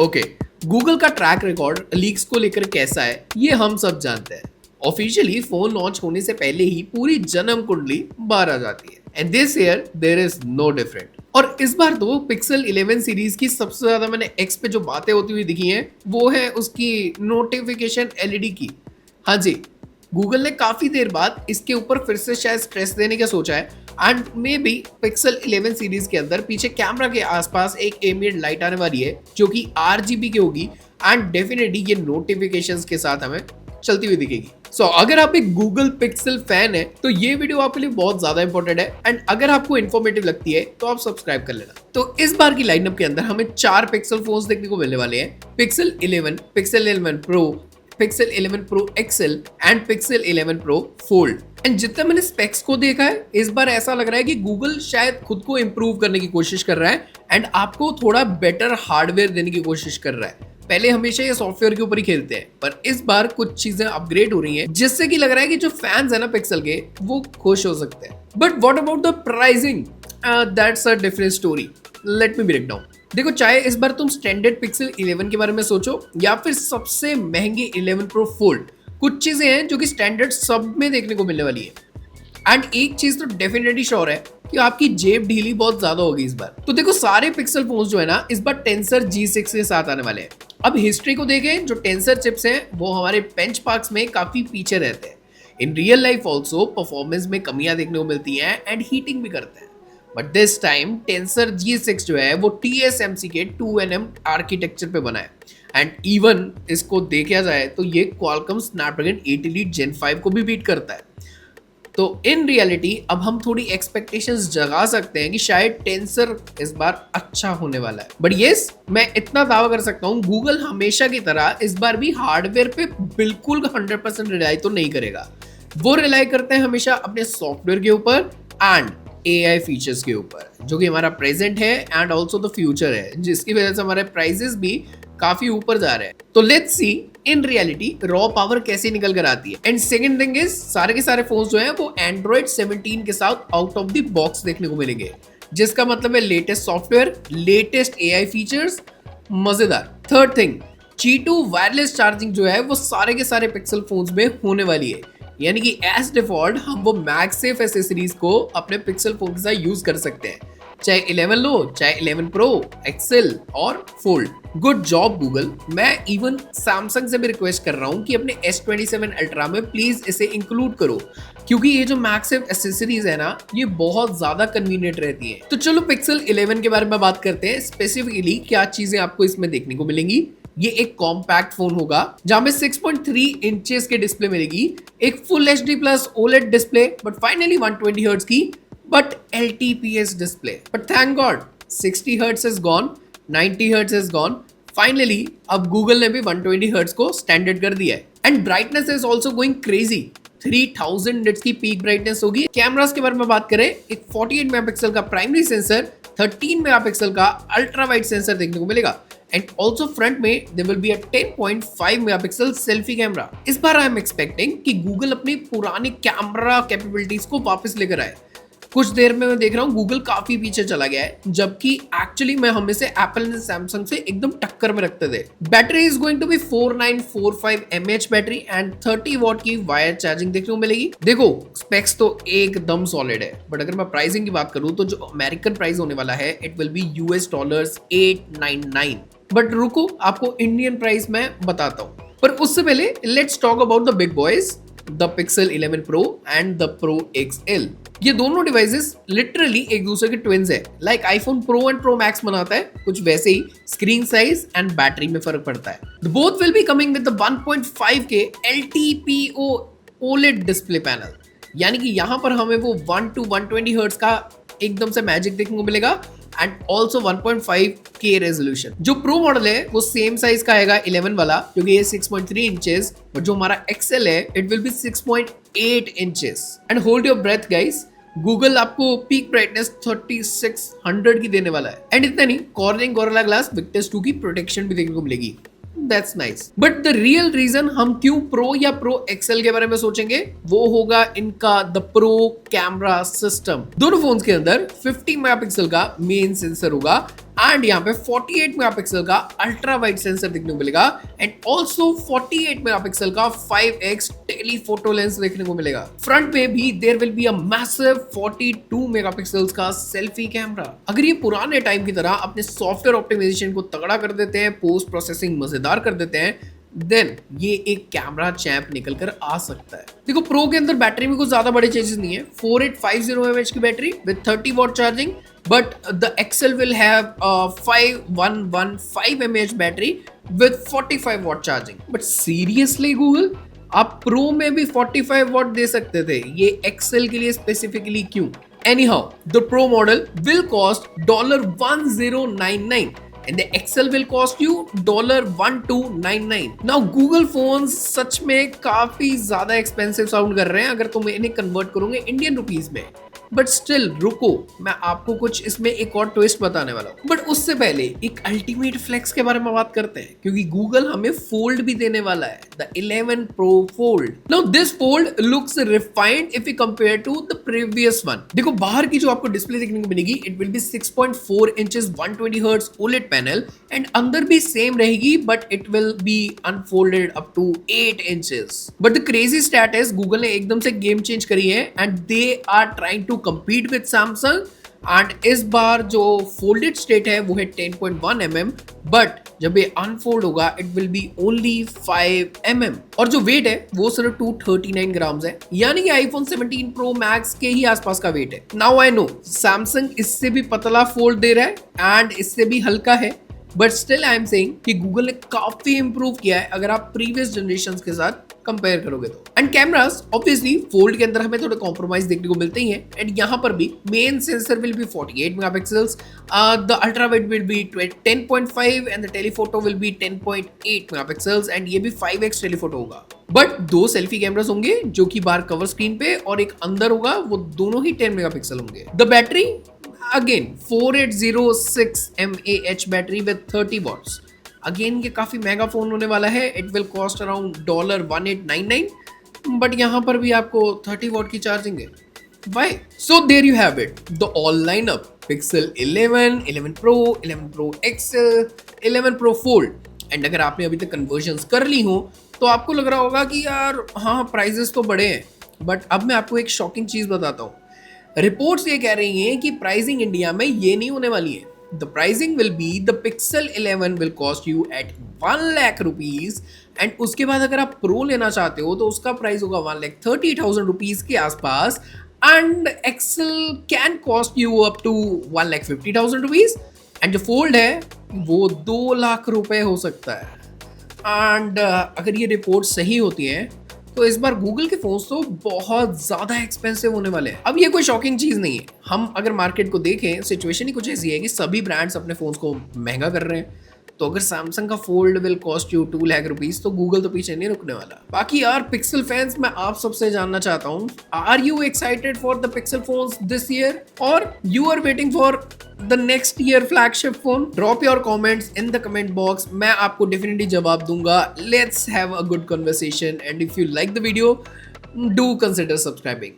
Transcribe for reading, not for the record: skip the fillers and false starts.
Okay, Google का track record leaks को लेकर कैसा है ये हम सब जानते हैं। ऑफिशियली फोन लॉन्च होने से पहले ही पूरी जन्म कुंडली बाहर आ जाती है and this year there is no different. और इस बार तो पिक्सल 11 सीरीज की सबसे ज्यादा मैंने एक्स पे जो बातें होती हुई दिखी हैं वो है उसकी नोटिफिकेशन एलईडी की। हाँ जी, गूगल ने काफी देर बाद इसके ऊपर फिर से शायद स्ट्रेस देने का सोचा है and may be pixel 11 series के अंदर पीछे कैमरा के आसपास एक एम्बिएंट लाइट आने वाली है जो कि आरजीबी की होगी एंड डेफिनेटली ये नोटिफिकेशंस के साथ हमें चलती हुई दिखेगी। सो अगर आप एक गूगल पिक्सल फैन है तो ये वीडियो आपके लिए बहुत ज्यादा इंपॉर्टेंट है एंड अगर आपको इन्फॉर्मेटिव लगती है तो आप सब्सक्राइब कर लेना। तो इस बार की लाइनअप के अंदर हमें 4 पिक्सल फोन्स देखने को मिलने वाले हैं, Pixel 11, Pixel 11 Pro, Pixel 11 Pro XL and Pixel 11 Pro Fold. And जितना मैंने स्पेक्स को देखा है इस बार ऐसा लग रहा है कि गूगल शायद खुद को इंप्रूव करने की कोशिश कर रहा है एंड आपको थोड़ा बेटर हार्डवेयर देने की कोशिश कर रहा है। पहले हमेशा ये सॉफ्टवेयर के ऊपर ही खेलते हैं पर इस बार कुछ चीजें अपग्रेड हो रही हैं जिससे कि लग रहा है कि जो फैंस है ना पिक्सल के वो खुश हो सकते हैं। But what about the pricing, that's a different story. Let me break down. देखो, चाहे इस बार तुम स्टैंडर्ड पिक्सल 11 के बारे में सोचो या फिर सबसे महंगे 11 प्रो फोल्ड, कुछ चीजें हैं जो कि स्टैंडर्ड सब में देखने को मिलने वाली है एंड एक चीज तो डेफिनेटली श्योर है कि आपकी जेब ढीली बहुत ज्यादा होगी इस बार। तो देखो, सारे पिक्सल फोन्स जो है ना इस बार टेंसर G6 के साथ आने वाले हैं। अब हिस्ट्री को देखें, जो टेंसर चिप्स हैं वो हमारे बेंचमार्क्स में काफी पीछे रहते हैं। In real life also performance में कमियां देखने को मिलती हैं एंड हीटिंग भी करते हैं। But this time tensor G6 जो है वो TSMC के 2nm आर्किटेक्चर पे बना है एंड इवन इसको देखा जाए तो ये क्वालकॉम स्नैपड्रैगन 8 Elite Gen 5 को भी बीट करता है। तो इन रियलिटी अब हम थोड़ी एक्सपेक्टेशंस जगा सकते हैं कि शायद टेंसर इस बार अच्छा होने वाला है। बट यस, मैं इतना दावा कर सकता हूँ गूगल हमेशा की तरह इस बार भी हार्डवेयर पे बिल्कुल 100% रिलाई तो नहीं करेगा। वो रिलाई करते हैं हमेशा अपने सॉफ्टवेयर के ऊपर एंड AI फीचर्स के ऊपर, जो कि हमारा प्रेजेंट है एंड ऑल्सो द फ्यूचर है, जिसकी वजह से हमारे प्राइसेस भी काफी ऊपर जा रहे हैं। तो let's see in reality raw power कैसे निकल कर आती है। एंड सेकंड थिंग इज, सारे के सारे फोन्स जो हैं वो Android 17 के साथ आउट ऑफ द बॉक्स देखने को मिलेंगे, जिसका मतलब है latest software, latest AI features, मजेदार। Third thing, G2 wireless charging जो है वो सारे के सारे पिक्सल फोन्स में होने वाली है, यानी कि एज डिफॉल्ट हम वो मैगसेफ एसेसरीज को अपने पिक्सल फोन के साथ यूज कर सकते हैं, चाहे 11 लो, चाहे 11 प्रो, एक्सेल और फोल्ड। Good job Google. मैं इवन सैमसंग से भी रिक्वेस्ट कर रहा हूँ कि अपने S27 अल्ट्रा में प्लीज इसे इंक्लूड करो, क्योंकि ये जो मैगसेफ एसेसरीज है ना ये बहुत ज्यादा कन्वीनियंट रहती है। तो चलो पिक्सल 11 के बारे में बात करते हैं, स्पेसिफिकली क्या चीजें आपको इसमें देखने को मिलेंगी। ये एक कॉम्पैक्ट फोन होगा जहां में 6.3 इंचेस के डिस्प्ले मिलेगी, एक full HD plus OLED display, but finally 120 hertz की but LTPS display. But thank God 60 hertz is gone, 90 hertz is gone. Finally अब गूगल ने भी 120 हर्ट्ज को स्टैंडर्ड कर दिया है and brightness is also going crazy. 3000 nits की peak brightness होगी। कैमरास के बारे में बात करें, एक 48 मेगापिक्सल का प्राइमरी सेंसर, 13 मेगापिक्सल का अल्ट्रा वाइड सेंसर देखने को मिलेगा एंड ऑल्सो फ्रंट में there will be a 10.5 megapixel selfie camera. इस बार आई एम एक्सपेक्टिंग कि गूगल अपनी पुरानी कैमरा कैपेबिलिटीज को वापस लेकर आए। कुछ देर में मैं देख रहा हूँ गूगल काफी पीछे चला गया है, जबकि एक्चुअली मैं हमेशा एप्पल एंड सैमसंग से एकदम टक्कर में रखते थे। Battery is going to be 4945 mAh battery and 30 watt की वायर चार्जिंग देखने को मिलेगी। देखो, स्पेक्स तो एकदम सॉलिड है, बट अगर मैं प्राइसिंग की बात करूँ तो जो अमेरिकन प्राइस होने वाला है इट विल बी $899। बट रुको, आपको इंडियन प्राइस में बताता हूँ, पर उससे पहले let's talk about the big boys, the pixel 11 pro and the pro XL। ये दोनों डिवाइसेस लिटरली एक दूसरे के ट्विन्स है, like iPhone pro and pro max बनाता है, कुछ वैसे ही स्क्रीन साइज एंड बैटरी में फर्क पड़ता है। Both will be coming with the 1.5K LTPO OLED display panel, यानी कि यहाँ पर हमें वो 1 to 120 हर्ट्ज का एकदम से मैजिक देखने को मिलेगा एंड ऑल्सो 1.5K रेजोल्यूशन। जो प्रो मॉडल है वो सेम साइज का आएगा 11 वाला, क्योंकि ये 6.3 इंचेस, बट जो हमारा एक्सेल है it will be 6.8 inches. And hold your breath guys, Google आपको पीक ब्राइटनेस 3600 की देने वाला है एंड इतना नहीं, कॉर्निंग गोरिल्ला ग्लास विक्टस 2 की प्रोटेक्शन भी देखने को मिलेगी। That's nice. But the real reason हम क्यों प्रो या प्रो एक्सेल के बारे में सोचेंगे वो होगा इनका द प्रो कैमरा सिस्टम। दोनों फोन्स के अंदर 50 मेगापिक्सल का मेन सेंसर होगा एंड यहाँ पे 48 मेगापिक्सल का अल्ट्रा वाइड सेंसर देखने को मिलेगा एंड ऑल्सो 48 मेगापिक्सल का 5x टेलीफोटो लेंस देखने को मिलेगा। फ्रंट पे भी there will be a massive 42 megapixels का सेल्फी कैमरा। अगर ये पुराने टाइम की तरह अपने सॉफ्टवेयर ऑप्टिमाइजेशन को तगड़ा कर देते हैं, पोस्ट प्रोसेसिंग मजेदार कर देते हैं, देन ये एक कैमरा चैंप निकल कर आ सकता है। देखो प्रो के अंदर बैटरी में कुछ ज्यादा बड़े चेंजेस नहीं है। 4850 mAh की battery with 30 watt charging, but the XL will have 5115 mAh battery with 45 watt charging. But seriously Google, आप प्रो में भी 45 वॉट दे सकते थे, ये एक्सेल के लिए स्पेसिफिकली क्यों? Anyhow, the Pro model will cost $1099 and the XL will cost you $1299. Now Google phones सच में काफी ज्यादा एक्सपेंसिव साउंड कर रहे हैं अगर तुम इन्हें कन्वर्ट करोगे इंडियन रुपीस में, बट स्टिल रुको, मैं आपको कुछ इसमें एक और ट्विस्ट बताने वाला हूँ। बट उससे पहले एक अल्टीमेट फ्लेक्स के बारे में बात करते हैं, क्योंकि गूगल हमें फोल्ड भी देने वाला है, the 11 Pro Fold. Now this fold looks refined if we compare to the previous one. देखो बाहर की जो आपको डिस्प्ले देखने को मिलेगी, it will be 6.4 inches 120 hertz OLED panel and अंदर भी सेम रहेगी, but it will be unfolded up to 8 inches. But the crazy stat is Google ने एकदम से गेम चेंज करी है and they are trying to compete with Samsung and इस बार जो फोल्डेड स्टेट है वो है 10.1 mm, बट जब ये अनफोल्ड होगा it will B only 5 mm और जो वेट है वो सिर्फ 239 ग्राम्स है, यानी कि आईफोन 17 Pro Max के ही आसपास का वेट है। नाउ आई नो सैमसंग इससे भी पतला फोल्ड दे रहा है एंड इससे भी हल्का है, but still I am saying कि गूगल ने काफी इंप्रूव किया है अगर आप प्रीवियस जनरेशन के साथ कंपेयर करोगे तो। एंड कैमरास ऑब्वियसली फोल्ड के अंदर हमें थोड़े कॉम्प्रोमाइज देखने को मिलते ही हैं एंड यहाँ पर भी main sensor will be 48 megapixels, the ultra wide will be 10.5 and the telephoto will be 10.8 megapixels and ये भी 5x टेलीफोटो होगा। बट दो सेल्फी कैमरास होंगे जो कि बाहर कवर स्क्रीन पे और एक अंदर होगा, वो दोनों ही 10 मेगापिक्सल होंगे। The battery again 4806 mAh battery with 30 watts. Again ये काफी महंगा फोन होने वाला है, it will cost around $1899, but यहाँ पर भी आपको 30 वॉट की चार्जिंग है। Why? So there you have it, the all lineup: Pixel 11, 11 Pro, 11 Pro XL, 11 Pro Fold। And अगर आपने अभी तक कन्वर्जन्स कर ली हो तो आपको लग रहा होगा कि यार हाँ प्राइजेस तो बड़े हैं, बट अब मैं आपको एक शॉकिंग चीज बताता हूँ। रिपोर्ट्स ये कह रही हैं कि प्राइसिंग इंडिया में ये नहीं होने वाली है। The pricing will be the Pixel 11 will cost you at 1 lakh rupees and उसके बाद अगर आप प्रो लेना चाहते हो तो उसका प्राइस होगा 1,30,000 रुपीज के आसपास and XL can cost you up to 1,50,000 rupees and जो फोल्ड है वो 2 लाख रुपए हो सकता है। एंड अगर ये रिपोर्ट सही होती है तो इस बार गूगल के फोन्स तो बहुत ज्यादा एक्सपेंसिव होने वाले हैं। अब ये कोई शॉकिंग चीज नहीं है, हम अगर मार्केट को देखें सिचुएशन ही कुछ ऐसी है कि सभी ब्रांड्स अपने फोन्स को महंगा कर रहे हैं, तो अगर सैमसंग का fold will cost you 2 lakh rupees तो गूगल तो पीछे नहीं रुकने वाला। बाकी यार पिक्सल फैंस, मैं आप सबसे जानना चाहता हूँ, are you excited for the Pixel phones this year और you are waiting for the next year flagship phone? Drop your comments in the comment box, मैं आपको डेफिनेटली जवाब दूंगा। Let's have a good conversation and if you like the video do consider subscribing.